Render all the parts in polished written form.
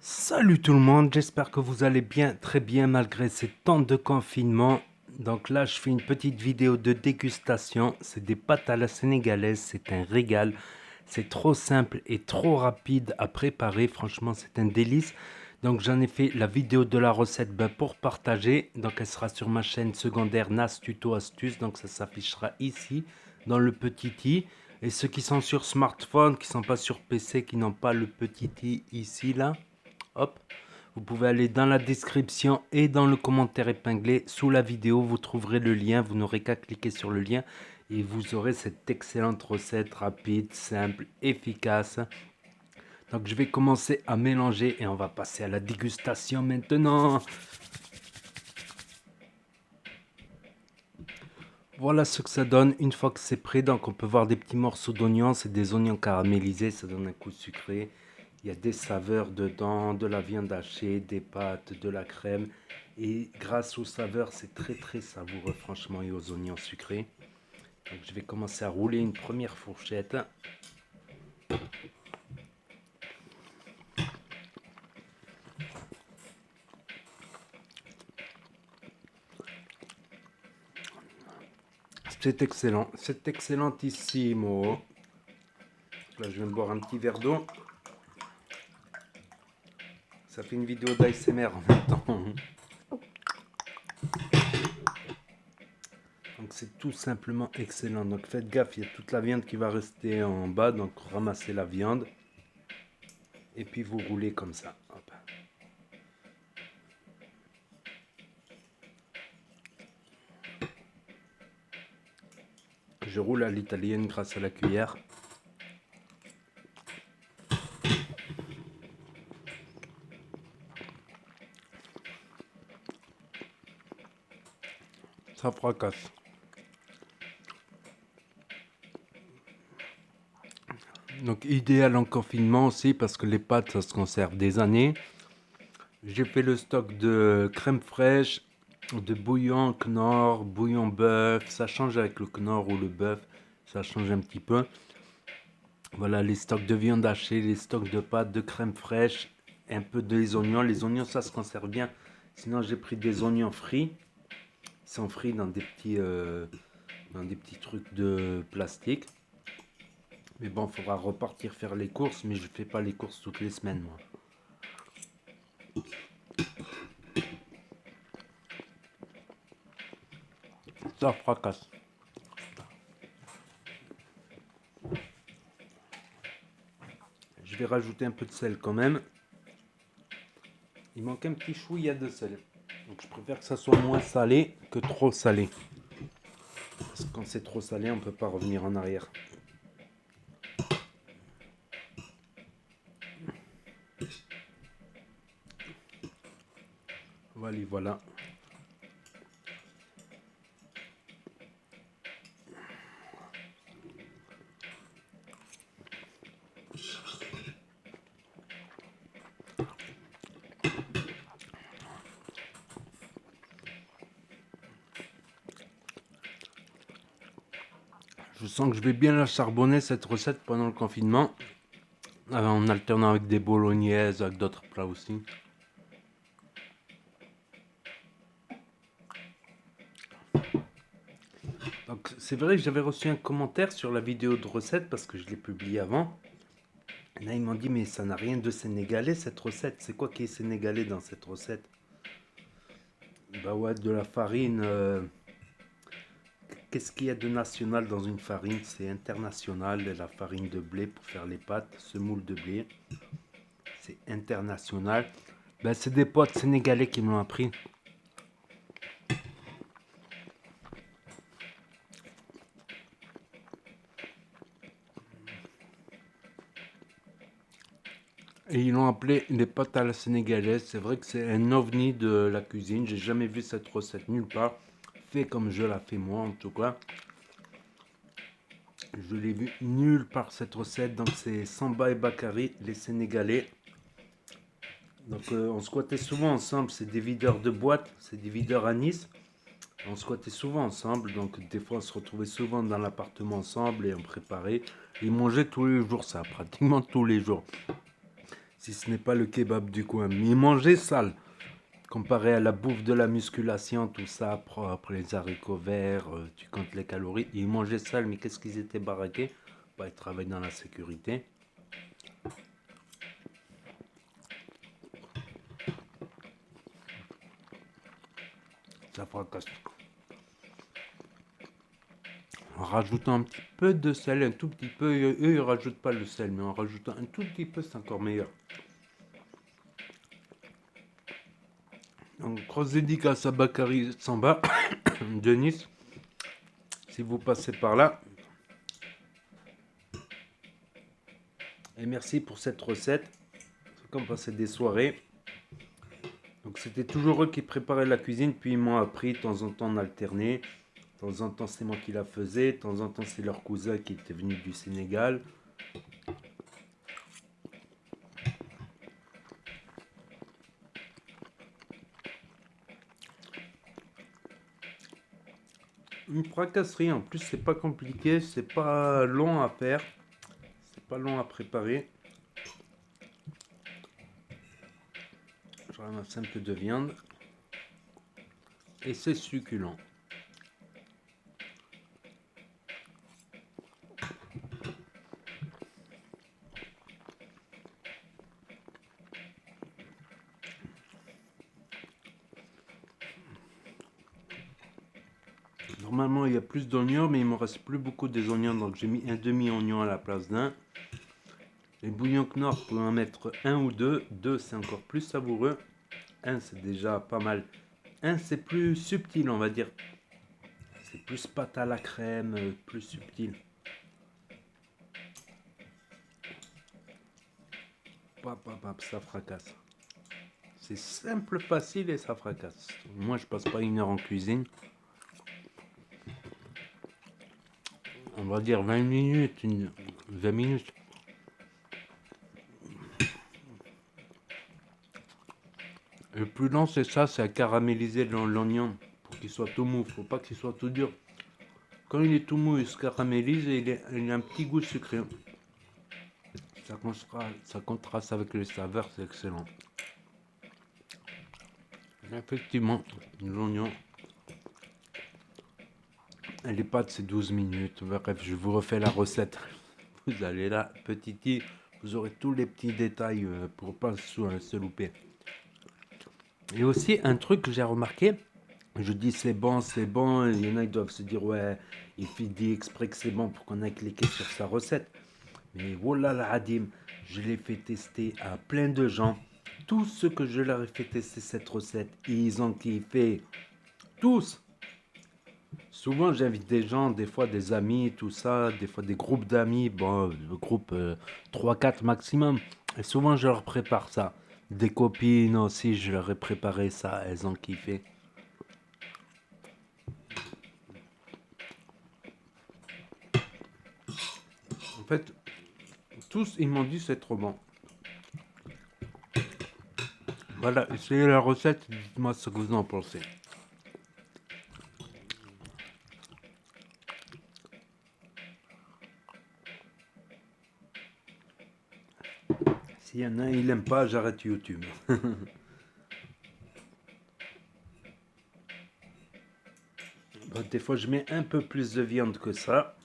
Salut tout le monde, j'espère que vous allez bien, très bien malgré ces temps de confinement. Donc là, je fais une petite vidéo de dégustation. C'est des pâtes à la sénégalaise, c'est un régal. C'est trop simple et trop rapide à préparer, franchement c'est un délice. Donc j'en ai fait la vidéo de la recette pour partager. Donc elle sera sur ma chaîne secondaire Nas Tuto Astuce. Donc ça s'affichera ici dans le petit i. Et ceux qui sont sur smartphone, qui ne sont pas sur PC, qui n'ont pas le petit i ici là, hop, vous pouvez aller dans la description et dans le commentaire épinglé sous la vidéo, vous trouverez le lien, vous n'aurez qu'à cliquer sur le lien et vous aurez cette excellente recette rapide, simple, efficace. Donc je vais commencer à mélanger et on va passer à la dégustation maintenant. Voilà ce que ça donne une fois que c'est prêt. Donc on peut voir des petits morceaux d'oignons, c'est des oignons caramélisés, ça donne un coup sucré. Il y a des saveurs dedans, de la viande hachée, des pâtes, de la crème. Et grâce aux saveurs, c'est très très savoureux franchement et aux oignons sucrés. Donc je vais commencer à rouler une première fourchette. C'est excellentissimo. Là je viens de boire un petit verre d'eau. Ça fait une vidéo d'ASMR en même temps. Donc c'est tout simplement excellent. Donc faites gaffe, il y a toute la viande qui va rester en bas. Donc ramassez la viande. Et puis vous roulez comme ça. Hop. Je roule à l'italienne grâce à la cuillère. Ça fracasse. Donc idéal en confinement aussi parce que les pâtes ça se conserve des années. J'ai fait le stock de crème fraîche, de bouillon Knorr, bouillon bœuf. Ça change avec le Knorr ou le bœuf. Ça change un petit peu. Voilà les stocks de viande hachée, les stocks de pâtes, de crème fraîche, un peu des oignons. Les oignons ça se conserve bien. Sinon j'ai pris des oignons frits. Ils sont frits dans des petits trucs de plastique. Mais bon, il faudra repartir faire les courses, mais je fais pas les courses toutes les semaines, moi. Ça fracasse. Je vais rajouter un peu de sel quand même. Il manque un petit chouïa de sel. Donc je préfère que ça soit moins salé que trop salé. Parce que quand c'est trop salé, on ne peut pas revenir en arrière. Voilà, voilà. Je sens que je vais bien la charbonner cette recette pendant le confinement. En alternant avec des bolognaises, avec d'autres plats aussi. Donc c'est vrai que j'avais reçu un commentaire sur la vidéo de recette parce que je l'ai publiée avant. Et là ils m'ont dit mais ça n'a rien de sénégalais cette recette. C'est quoi qui est sénégalais dans cette recette? Bah ouais, de la farine. Qu'est-ce qu'il y a de national dans une farine? C'est international, la farine de blé pour faire les pâtes, semoule de blé. C'est international. Ben, c'est des potes sénégalais qui me l'ont appris. Et ils l'ont appelé les pâtes à la sénégalaise. C'est vrai que c'est un ovni de la cuisine. J'ai jamais vu cette recette nulle part. Fait comme je la fais moi en tout cas. Je l'ai vu nulle part cette recette. Donc c'est Samba et Bakary, les Sénégalais. Donc on squattait souvent ensemble. C'est des videurs de boîtes. C'est des videurs à Nice. On squattait souvent ensemble, donc des fois on se retrouvait souvent dans l'appartement ensemble et on préparait. Ils mangeaient tous les jours ça, pratiquement tous les jours. si ce n'est pas le kebab du coin. Mais manger sale, comparé à la bouffe de la musculation, tout ça, propre, les haricots verts, tu comptes les calories. Ils mangeaient sale, mais qu'est-ce qu'ils étaient baraqués? Bah, ils travaillent dans la sécurité. Ça fracasse. En rajoutant un petit peu de sel, un tout petit peu, eux ils rajoutent pas le sel, mais en rajoutant un tout petit peu, c'est encore meilleur. Donc, grosse dédicace à Bakary Samba de Nice. Si vous passez par là. Et merci pour cette recette. C'est comme passer des soirées. Donc c'était toujours eux qui préparaient la cuisine, puis ils m'ont appris, de temps en temps on alternait. De temps en temps c'est moi qui la faisais, de temps en temps c'est leur cousin qui était venu du Sénégal. Une fracasserie en plus c'est pas compliqué, c'est pas long à faire, c'est pas long à préparer. Je ramasse un peu de viande et c'est succulent. Normalement il y a plus d'oignons mais il me reste plus beaucoup des oignons donc j'ai mis un demi-oignon à la place d'un. Les bouillons Knorr, vous pouvez en mettre un ou deux. Deux, c'est encore plus savoureux. Un, c'est déjà pas mal. Un, c'est plus subtil, on va dire. C'est plus pâte à la crème, plus subtil. Ça fracasse. C'est simple, facile et ça fracasse. Moi, je passe pas une heure en cuisine. On va dire 20 minutes, 20 minutes. Le plus long, c'est ça, c'est à caraméliser l'oignon pour qu'il soit tout mou. Faut pas qu'il soit tout dur. Quand il est tout mou, il se caramélise et il a un petit goût sucré. Ça contraste avec les saveurs, c'est excellent. Effectivement, l'oignon. Et les pâtes, c'est 12 minutes. Bref, je vous refais la recette. Vous allez là, petit, vous aurez tous les petits détails pour pas se louper. Et aussi, un truc que j'ai remarqué, je dis c'est bon, il y en a qui doivent se dire ouais, il dit exprès que c'est bon pour qu'on aille cliquer sur sa recette. Mais voilà la Hadim, je l'ai fait tester à plein de gens. Tous ceux que je leur ai fait tester cette recette, ils ont kiffé. Tous. Souvent, j'invite des gens, des fois des amis, tout ça, des fois des groupes d'amis, bon, le groupe 3-4 maximum. Et souvent, je leur prépare ça. Des copines aussi, je leur ai préparé ça, elles ont kiffé. En fait, tous, ils m'ont dit c'est trop bon. Voilà, essayez la recette, dites-moi ce que vous en pensez. S'il y en a un, il n'aime pas, j'arrête YouTube. Bon, des fois, je mets un peu plus de viande que ça.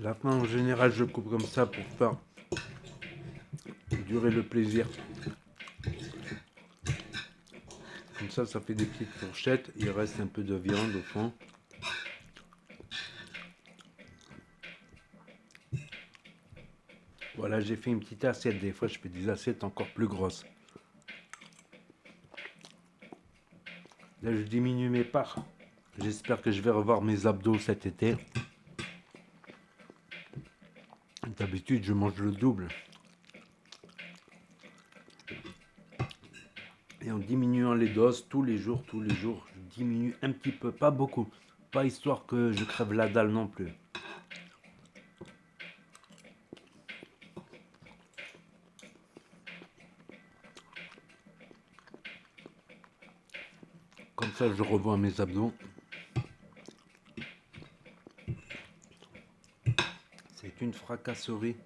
La fin, en général, je coupe comme ça pour faire durer le plaisir. Comme ça fait des petites fourchettes. Il reste un peu de viande au fond. Voilà, j'ai fait une petite assiette. Des fois, je fais des assiettes encore plus grosses. Là, je diminue mes parts. J'espère que je vais revoir mes abdos cet été. D'habitude, je mange le double. Et en diminuant les doses tous les jours, je diminue un petit peu, pas beaucoup. Pas histoire que je crève la dalle non plus. Comme ça, je revois mes abdos. C'est une fracasserie,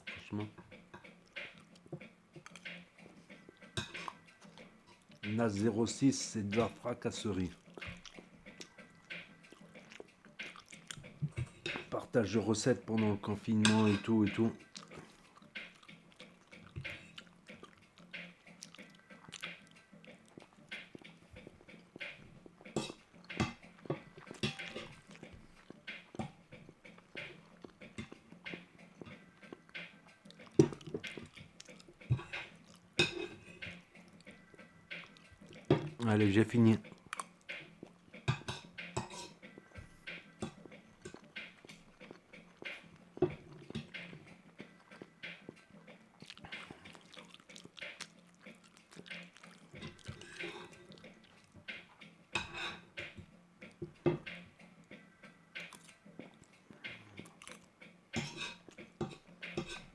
franchement. NAS 06, c'est de la fracasserie. Partage de recettes pendant le confinement et tout et tout. Allez, j'ai fini.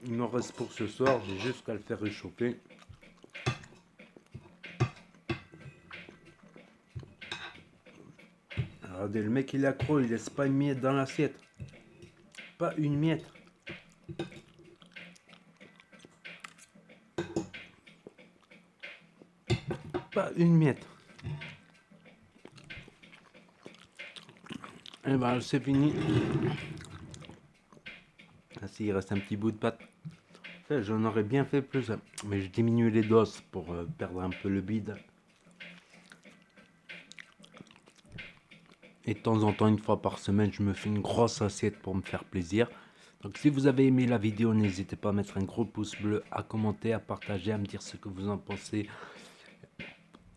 Il me reste pour ce soir, j'ai juste qu'à le faire réchauffer. Regardez, le mec il est accro, il laisse pas une miette dans l'assiette. Pas une miette. Pas une miette. Et ben c'est fini. Ah si, il reste un petit bout de pâte. J'en aurais bien fait plus, mais je diminue les doses pour perdre un peu le bide. Et de temps en temps, une fois par semaine, je me fais une grosse assiette pour me faire plaisir. Donc si vous avez aimé la vidéo, n'hésitez pas à mettre un gros pouce bleu, à commenter, à partager, à me dire ce que vous en pensez.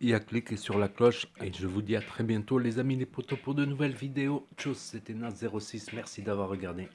Et à cliquer sur la cloche. Et je vous dis à très bientôt les amis les potos pour de nouvelles vidéos. Tchuss, c'était Nas06, merci d'avoir regardé.